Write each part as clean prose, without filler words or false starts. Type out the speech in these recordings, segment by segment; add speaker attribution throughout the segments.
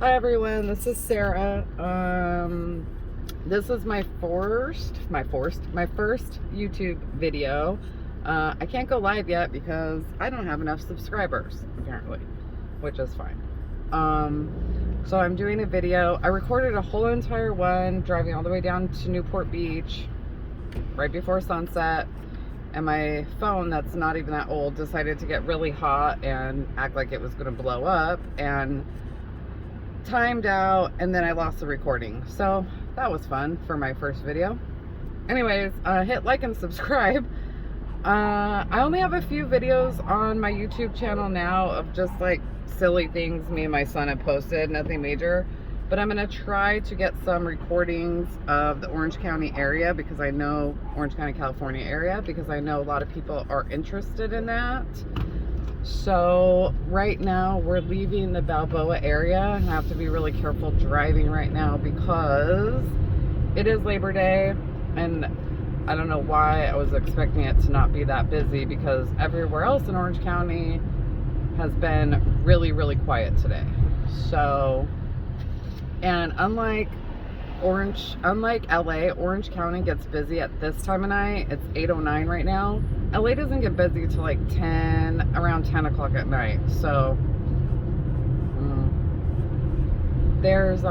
Speaker 1: Hi everyone, this is Sarah. This is my first YouTube video. I can't go live yet because I don't have enough subscribers, apparently, which is fine. So I'm doing a video. I recorded a whole entire one driving all the way down to Newport Beach right before sunset, and my phone, that's not even that old, decided to get really hot and act like it was going to blow up, and timed out, and then I lost the recording. So that was fun for my first video. Anyways, hit like and subscribe. I only have a few videos on my YouTube channel now of just like silly things me and my son have posted, nothing major. But I'm gonna try to get some recordings of the Orange County area, because I know Orange County, California area, because I know a lot of people are interested in that. So right now we're leaving the Balboa area. I have to be really careful driving right now because it is Labor Day, and I don't know why I was expecting it to not be that busy, because everywhere else in Orange County has been really, really quiet today. So, and unlike LA, Orange County gets busy at this time of night. It's 8:09 right now. LA doesn't get busy till like around 10 o'clock at night. So there's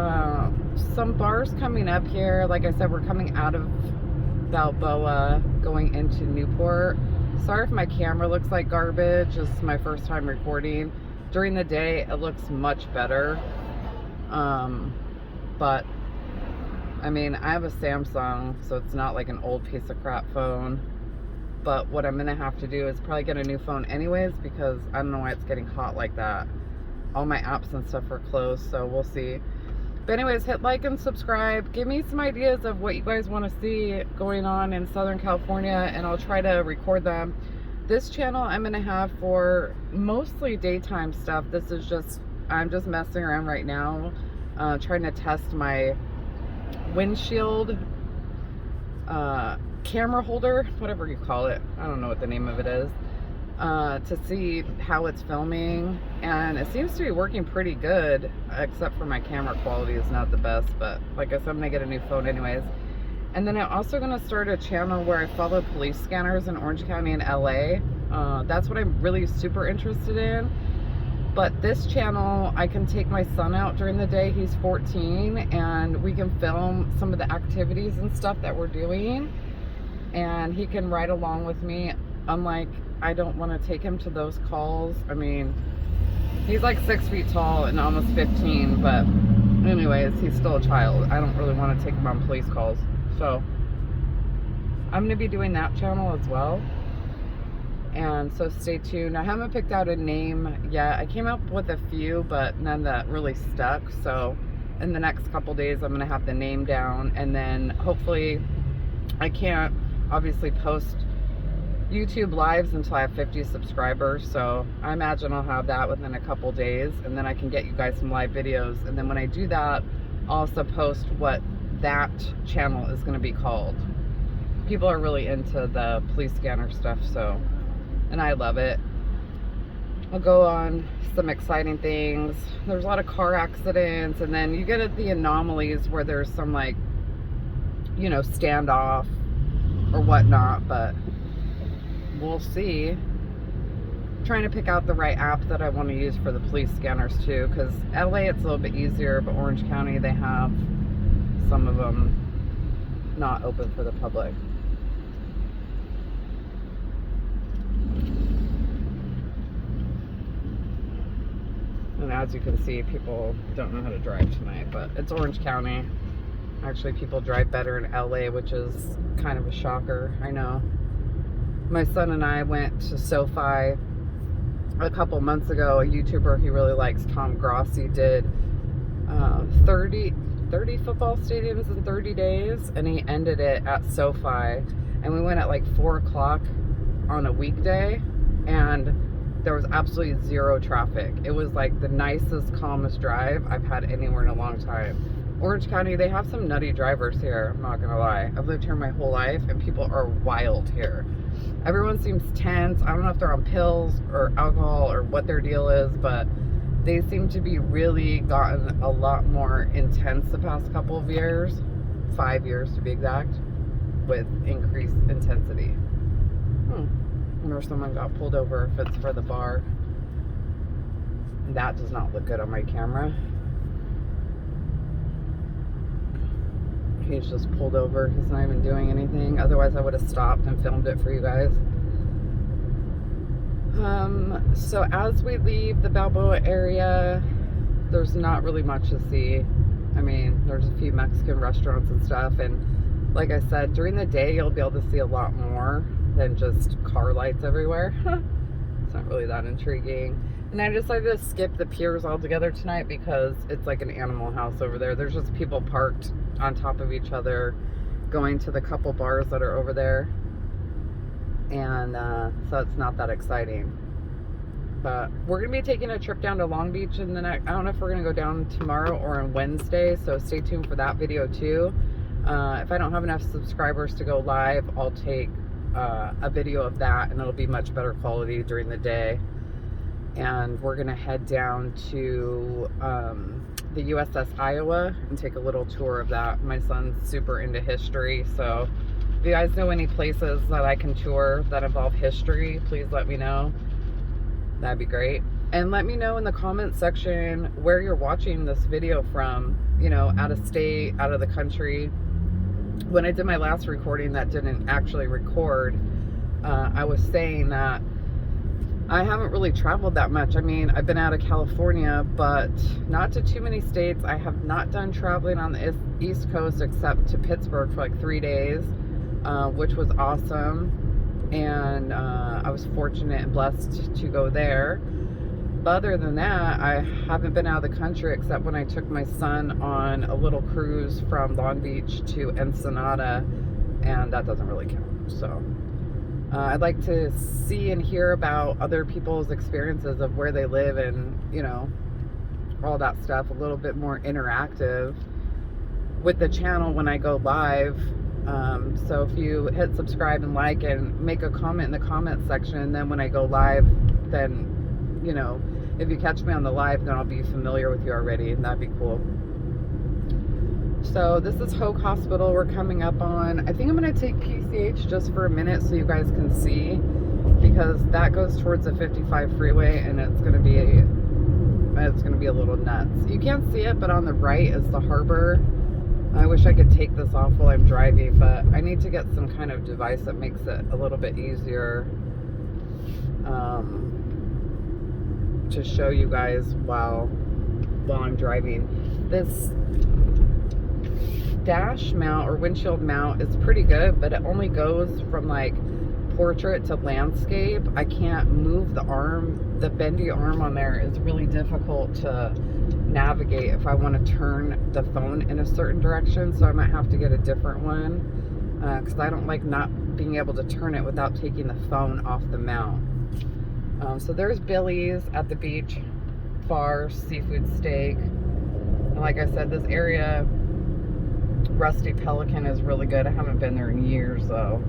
Speaker 1: some bars coming up here. Like I said, we're coming out of Balboa going into Newport. Sorry if my camera looks like garbage. This is my first time recording. During the day it looks much better, but I mean, I have a Samsung, so it's not like an old piece of crap phone. But what I'm gonna have to do is probably get a new phone anyways, because I don't know why it's getting hot like that. All my apps and stuff are closed, so we'll see. But anyways, hit like and subscribe. Give me some ideas of what you guys want to see going on in Southern California, and I'll try to record them. This channel I'm gonna have for mostly daytime stuff. This is just, I'm just messing around right now, trying to test my windshield camera holder, whatever you call it. I don't know what the name of it is, to see how it's filming, and it seems to be working pretty good, except for my camera quality is not the best. But like I said, I'm gonna get a new phone anyways. And then I'm also gonna start a channel where I follow police scanners in Orange County and LA. That's what I'm really super interested in. But this channel, I can take my son out during the day. He's 14, and we can film some of the activities and stuff that we're doing, and he can ride along with me. Unlike, I don't want to take him to those calls. I mean, he's like 6 feet tall and almost 15, but anyways, he's still a child. I don't really want to take him on police calls. So I'm going to be doing that channel as well. And so stay tuned. I haven't picked out a name yet. I came up with a few, but none that really stuck. So in the next couple days, I'm gonna have the name down, and then hopefully, I can't obviously post YouTube lives until I have 50 subscribers. So I imagine I'll have that within a couple days, and then I can get you guys some live videos. And then when I do that, I'll also post what that channel is gonna be called. People are really into the police scanner stuff, so, and I love it. I'll go on some exciting things. There's a lot of car accidents, and then you get at the anomalies where there's some, like, you know, standoff or whatnot, but we'll see. I'm trying to pick out the right app that I want to use for the police scanners too, because LA it's a little bit easier, but Orange County, they have some of them not open for the public. And as you can see, people don't know how to drive tonight, but it's Orange County. Actually, people drive better in LA, which is kind of a shocker, I know. My son and I went to SoFi a couple months ago. A YouTuber he really likes, Tom Grossi, did 30 football stadiums in 30 days, and he ended it at SoFi. And we went at like 4 o'clock on a weekday, and there was absolutely zero traffic. It was like the nicest, calmest drive I've had anywhere in a long time. Orange County, they have some nutty drivers here, I'm not gonna lie. I've lived here my whole life, and people are wild here. Everyone seems tense. I don't know if they're on pills or alcohol or what their deal is, but they seem to be really gotten a lot more intense the past couple of years, 5 years to be exact, with increased intensity. I wonder if someone got pulled over, if it's for the bar. That does not look good on my camera. He's just pulled over. He's not even doing anything. Otherwise, I would have stopped and filmed it for you guys. So as we leave the Balboa area, there's not really much to see. I mean, there's a few Mexican restaurants and stuff. And like I said, during the day, you'll be able to see a lot more than just car lights everywhere. It's not really that intriguing. And I decided to skip the piers altogether tonight because it's like an animal house over there. There's just people parked on top of each other going to the couple bars that are over there. And so it's not that exciting. But we're going to be taking a trip down to Long Beach in the next, I don't know if we're going to go down tomorrow or on Wednesday. So stay tuned for that video too. If I don't have enough subscribers to go live, I'll take a video of that, and it'll be much better quality during the day. And we're gonna head down to the USS Iowa and take a little tour of that. My son's super into history, so if you guys know any places that I can tour that involve history, please let me know. That'd be great. And let me know in the comment section where you're watching this video from, you know, out of state, out of the country. When I did my last recording that didn't actually record, I was saying that I haven't really traveled that much. I mean, I've been out of California, but not to too many states. I have not done traveling on the East Coast except to Pittsburgh for like 3 days, which was awesome. And I was fortunate and blessed to go there. But other than that, I haven't been out of the country except when I took my son on a little cruise from Long Beach to Ensenada, and that doesn't really count. So I'd like to see and hear about other people's experiences of where they live and, you know, all that stuff, a little bit more interactive with the channel when I go live. So if you hit subscribe and like and make a comment in the comment section, then when I go live, then, you know, if you catch me on the live, then I'll be familiar with you already, and that'd be cool. So this is Hoag Hospital we're coming up on. I think I'm going to take PCH just for a minute so you guys can see, because that goes towards the 55 freeway, and it's going to be a little nuts. You can't see it, but on the right is the harbor. I wish I could take this off while I'm driving, but I need to get some kind of device that makes it a little bit easier to show you guys while I'm driving. This dash mount or windshield mount is pretty good, but it only goes from like portrait to landscape. I can't move the arm. The bendy arm on there is really difficult to navigate if I want to turn the phone in a certain direction, so I might have to get a different one because I don't like not being able to turn it without taking the phone off the mount. So there's Billy's at the beach, Far Seafood Steak. And like I said, this area, Rusty Pelican, is really good. I haven't been there in years though.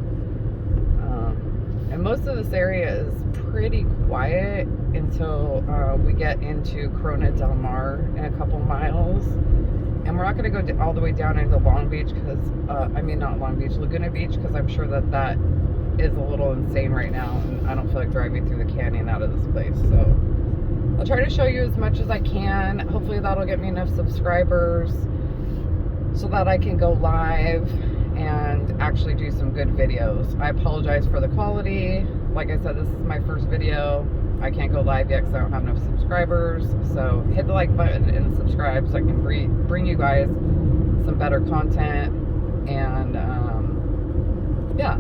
Speaker 1: And most of this area is pretty quiet until we get into Corona Del Mar in a couple miles. And we're not going to go all the way down into Long Beach because, I mean not Long Beach, Laguna Beach, because I'm sure that is a little insane right now, and I don't feel like driving through the canyon out of this place. So I'll try to show you as much as I can. Hopefully that'll get me enough subscribers so that I can go live and actually do some good videos. I apologize for the quality. Like I said, this is my first video. I can't go live yet because I don't have enough subscribers. So hit the like button and subscribe so I can bring you guys some better content. And yeah.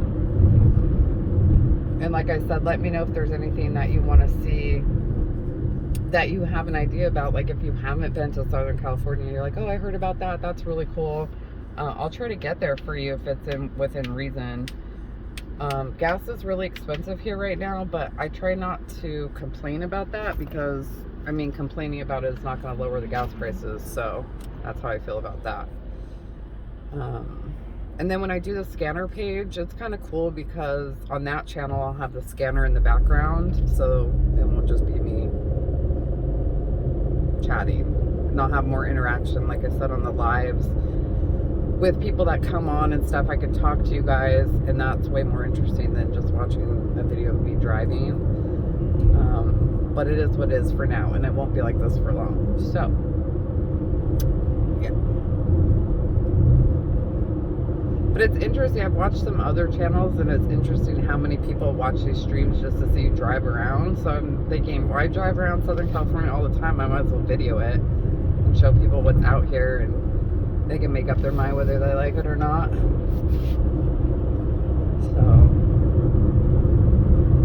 Speaker 1: And like I said, let me know if there's anything that you want to see that you have an idea about. Like if you haven't been to Southern California, you're like, oh, I heard about that. That's really cool. I'll try to get there for you if it's within reason. Gas is really expensive here right now, but I try not to complain about that because, I mean, complaining about it is not going to lower the gas prices. So that's how I feel about that. And then when I do the scanner page, it's kind of cool because on that channel, I'll have the scanner in the background. So it won't just be me. chatting. And I'll have more interaction, like I said, on the lives with people that come on and stuff. I can talk to you guys, and that's way more interesting than just watching a video of me driving. But it is what it is for now, and it won't be like this for long. So, yeah. But it's interesting. I've watched some other channels, and it's interesting how many people watch these streams just to see you drive around. So I'm thinking, why drive around Southern California all the time? I might as well video it and show people what's out here, and they can make up their mind whether they like it or not. So,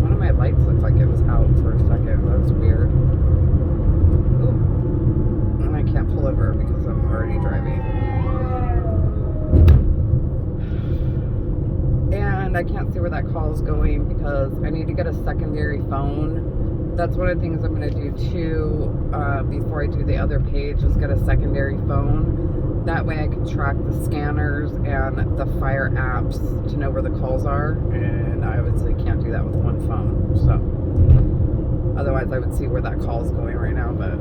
Speaker 1: one of my lights looked like it was out for a second. That was weird. Ooh. And I can't pull over because I'm already driving. And I can't see where that call is going because I need to get a secondary phone. That's one of the things I'm going to do too before I do the other page, is get a secondary phone. That way I can track the scanners and the Fire apps to know where the calls are, and I obviously can't do that with one phone. So otherwise I would see where that call is going right now, but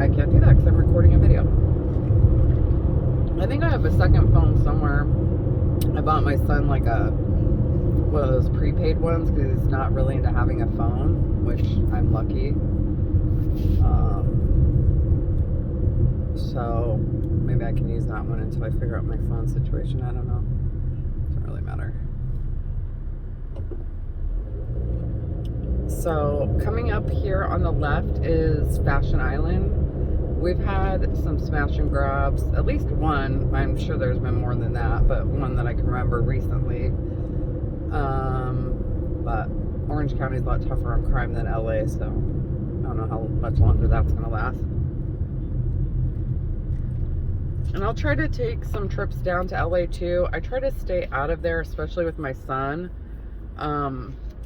Speaker 1: I can't do that because I'm recording a video. I think I have a second phone somewhere. I bought my son like one of those prepaid ones because he's not really into having a phone, which I'm lucky. So maybe I can use that one until I figure out my phone situation. I don't know. Doesn't really matter. So coming up here on the left is Fashion Island. We've had some smash and grabs, at least one. I'm sure there's been more than that, but one that I can remember recently. But Orange County is a lot tougher on crime than LA, so I don't know how much longer that's going to last. And I'll try to take some trips down to LA too. I try to stay out of there, especially with my son.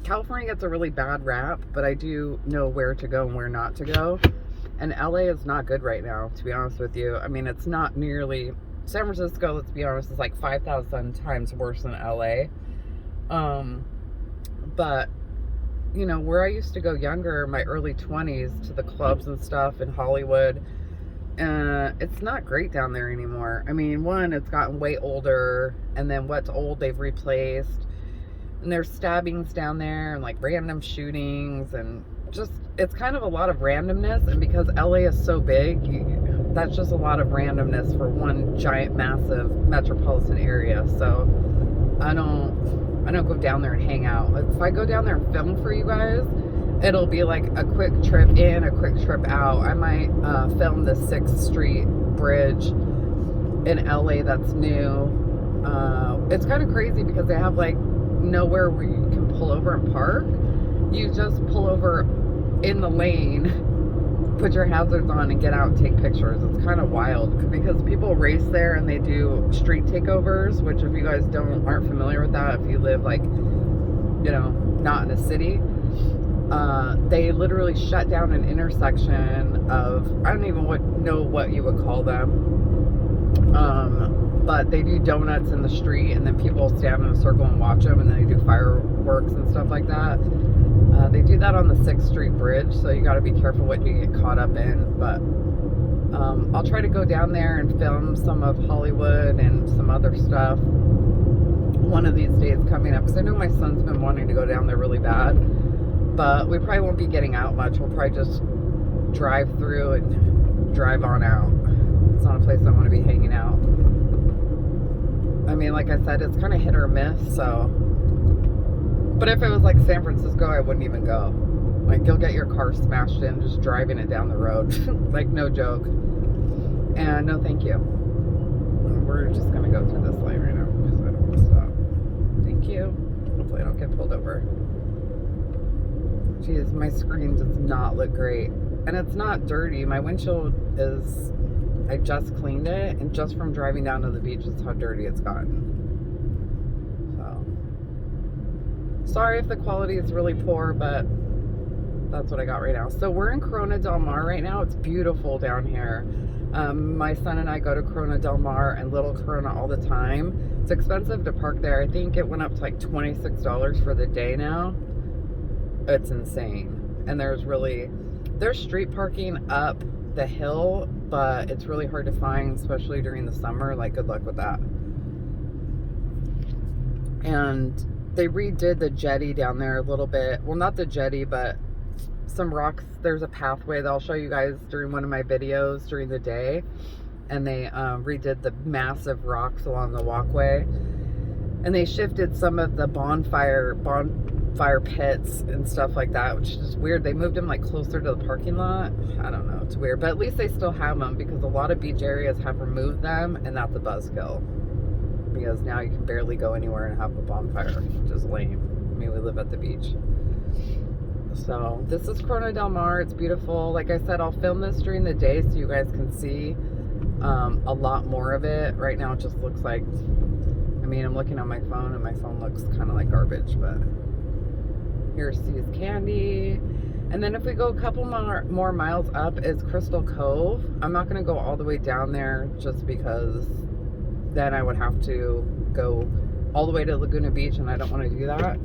Speaker 1: California gets a really bad rap, but I do know where to go and where not to go. And LA is not good right now, to be honest with you. I mean, it's not nearly... San Francisco, let's be honest, is like 5,000 times worse than LA. But, you know, where I used to go younger, my early 20s, to the clubs and stuff in Hollywood, it's not great down there anymore. I mean, one, it's gotten way older, and then what's old they've replaced. And there's stabbings down there, and like random shootings, and just, it's kind of a lot of randomness. And because LA is so big, that's just a lot of randomness for one giant, massive metropolitan area. So I don't go down there and hang out. If I go down there and film for you guys, it'll be like a quick trip in, a quick trip out. I might film the 6th Street Bridge in LA that's new. It's kind of crazy because they have like nowhere where you can pull over and park. You just pull over in the lane, put your hazards on, and get out and take pictures. It's kind of wild because people race there and they do street takeovers, which if you guys aren't familiar with that, if you live like, you know, not in a city, they literally shut down an intersection of, I don't even know what you would call them, but they do donuts in the street, and then people stand in a circle and watch them, and then they do fireworks and stuff like that. They do that on the 6th Street Bridge, so you got to be careful what you get caught up in. But I'll try to go down there and film some of Hollywood and some other stuff one of these days coming up, because I know my son's been wanting to go down there really bad. But we probably won't be getting out much. We'll probably just drive through and drive on out. It's not a place I want to be hanging out. I mean, like I said, it's kind of hit or miss, so. But if it was like San Francisco, I wouldn't even go. Like, you'll get your car smashed in just driving it down the road. Like, no joke. And no thank you. We're just going to go through this light right now because I don't want to stop. Thank you. Hopefully I don't get pulled over. Jeez, my screen does not look great. And it's not dirty. My windshield is... I just cleaned it, and just from driving down to the beach, that's how dirty it's gotten. So, sorry if the quality is really poor, but that's what I got right now. So we're in Corona Del Mar right now. It's beautiful down here. My son and I go to Corona Del Mar and Little Corona all the time. It's expensive to park there. I think it went up to like $26 for the day now. It's insane. And there's really There's street parking up the hill, but it's really hard to find, especially during the summer. Like, good luck with that. And they redid the jetty down there a little bit. Well, not the jetty, but some rocks. There's a pathway that I'll show you guys during one of my videos during the day. And they redid the massive rocks along the walkway. And they shifted some of the bonfire pits and stuff like that, which is weird. They moved them like closer to the parking lot. I don't know, it's weird, but at least they still have them, because a lot of beach areas have removed them, and that's a buzzkill, because now you can barely go anywhere and have a bonfire, which is lame. I mean, we live at the beach. So this is Corona Del Mar. It's beautiful. Like I said, I'll film this during the day so you guys can see a lot more of it. Right now it just looks like, I mean, I'm looking on my phone and my phone looks kind of like garbage, but here's See's Candy. And then if we go a couple more miles up is Crystal Cove. I'm not going to go all the way down there just because then I would have to go all the way to Laguna Beach, and I don't want to do that.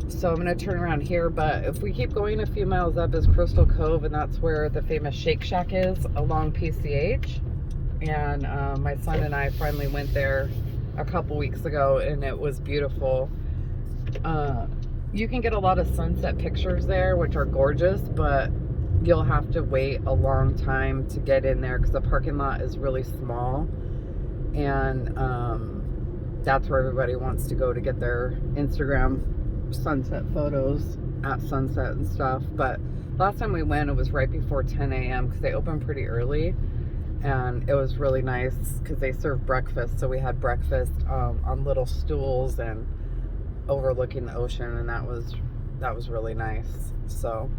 Speaker 1: So I'm going to turn around here, but if we keep going a few miles up is Crystal Cove, and that's where the famous Shake Shack is along PCH. And my son and I finally went there a couple weeks ago, and it was beautiful. You can get a lot of sunset pictures there, which are gorgeous, but you'll have to wait a long time to get in there because the parking lot is really small. And that's where everybody wants to go to get their Instagram sunset photos at sunset and stuff. But last time we went, it was right before 10 a.m. because they open pretty early. And it was really nice because they served breakfast. So we had breakfast on little stools and overlooking the ocean, and that was really nice. So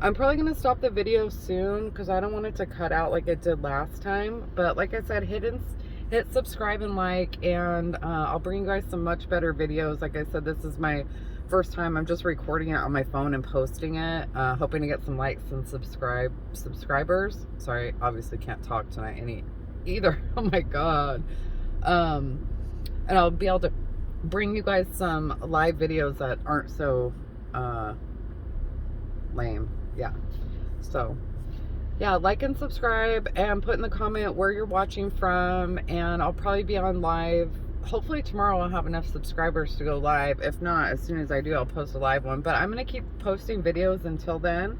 Speaker 1: I'm probably gonna stop the video soon because I don't want it to cut out like it did last time. But like I said, hit subscribe and like, and I'll bring you guys some much better videos. Like I said, this is my first time. I'm just recording it on my phone and posting it, hoping to get some likes and subscribers. Sorry, obviously can't talk tonight either. Oh my god. And I'll be able to bring you guys some live videos that aren't so lame. Yeah. So yeah, like and subscribe, and put in the comment where you're watching from, and I'll probably be on live. Hopefully tomorrow I'll have enough subscribers to go live. If not, as soon as I do, I'll post a live one. But I'm going to keep posting videos until then.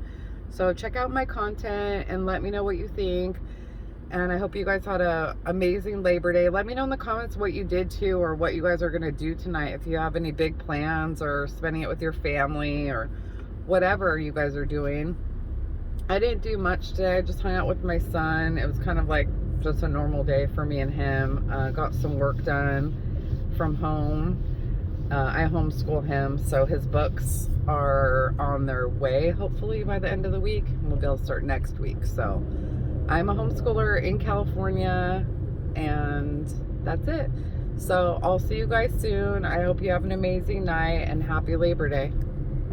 Speaker 1: So check out my content and let me know what you think. And I hope you guys had an amazing Labor Day. Let me know in the comments what you did too, or what you guys are going to do tonight. If you have any big plans, or spending it with your family, or whatever you guys are doing. I didn't do much today. I just hung out with my son. It was kind of like just a normal day for me and him. Got some work done from home. I homeschool him, so his books are on their way, hopefully by the end of the week. We'll be able to start next week. So I'm a homeschooler in California, and that's it. So I'll see you guys soon. I hope you have an amazing night, and happy Labor Day.